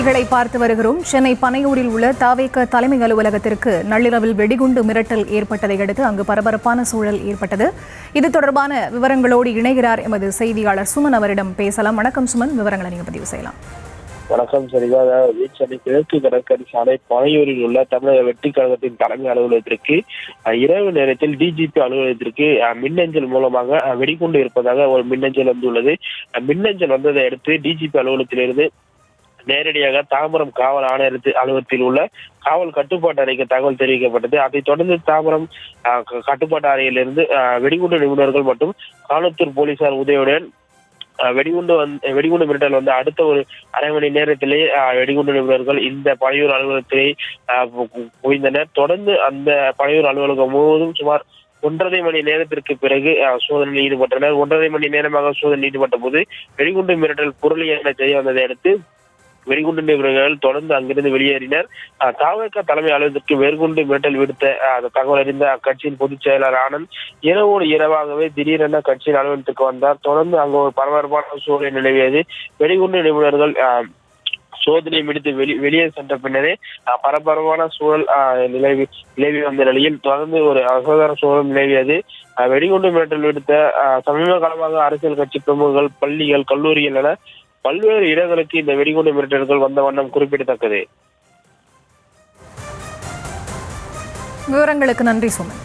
செய்திகளை பார்த்து வருகிறோம். சென்னை பனையூரில் உள்ள தாவேக தலைமை அலுவலகத்திற்கு நள்ளிரவில் வெடிகுண்டு மிரட்டல் ஏற்பட்டதை அடுத்து அங்கு பரபரப்பான சூழல் ஏற்பட்டது. இது தொடர்பான விவரங்களோடு இணைகிறார் எமது செய்தியாளர் சுமன். அவரிடம் பேசலாம். வணக்கம் சுமன், விவரங்களை நீங்க பதிவு செய்யலாம். வணக்கம். சரியாக சென்னை கிழக்கு கடற்கரை சாலை பனையூரில் உள்ள தமிழக வெற்றி கழகத்தின் தலைமை அலுவலகத்திற்கு இரவு நேரத்தில் டிஜிபி அலுவலகத்திற்கு மின்னஞ்சல் மூலமாக வெடிகுண்டு இருப்பதாக ஒரு மின்னஞ்சல் வந்துள்ளது. மின்னஞ்சல் வந்ததை அடுத்து டிஜிபி அலுவலகத்திலிருந்து நேரடியாக தாம்பரம் காவல் ஆணையர் அலுவலகத்தில் உள்ள காவல் கட்டுப்பாட்டு அறைக்கு தகவல் தெரிவிக்கப்பட்டது. அதைத் தொடர்ந்து தாம்பரம் கட்டுப்பாட்டு அறையிலிருந்து வெடிகுண்டு நிபுணர்கள் மற்றும் காலத்தூர் போலீசார் உதவியுடன் வெடிகுண்டு மிரட்டல் வந்து அடுத்த ஒரு அரை மணி நேரத்திலே வெடிகுண்டு நிபுணர்கள் இந்த பனையூர் அலுவலகத்திலே குவிந்தனர். தொடர்ந்து அந்த பனையூர் அலுவலகம் முழுவதும் சுமார் 1.5 மணி நேரத்திற்கு பிறகு சோதனையில் ஈடுபட்டனர். 1.5 மணி நேரமாக சோதனை ஈடுபட்ட போது வெடிகுண்டு மிரட்டல் பொருள் என்ன செய்ய வந்ததை அடுத்து வெடிகுண்டு நிபுணர்கள் தொடர்ந்து அங்கிருந்து வெளியேறினர். தாவேக தலைமை அலுவலகத்திற்கு வெடிகுண்டு மிரட்டல் விடுத்த தகவல் அறிந்த அக்கட்சியின் பொதுச் செயலாளர் ஆனந்த் இரவோடு இரவாகவே திடீரென கட்சியின் அலுவலகத்துக்கு வந்தார். தொடர்ந்து அங்கு ஒரு பரபரப்பான சூழல் நிலவியது. வெடிகுண்டு நிபுணர்கள் சோதனை முடித்து வெளியே சென்ற பின்னரே பரபரப்பான சூழல் நிலவி வந்த நிலையில் தொடர்ந்து ஒரு அசாதாரண சூழல் நிலவியது. வெடிகுண்டு மிரட்டல் விடுத்த சமீப காலமாக அரசியல் கட்சி பிரமுகர்கள், பள்ளிகள், கல்லூரிகள் என பல்வேறு இடங்களுக்கு இந்த வெடிகுண்டு மிரட்டல்கள் வந்த வண்ணம் குறிப்பிடத்தக்கது. விவரங்களுக்கு நன்றி சுமன்.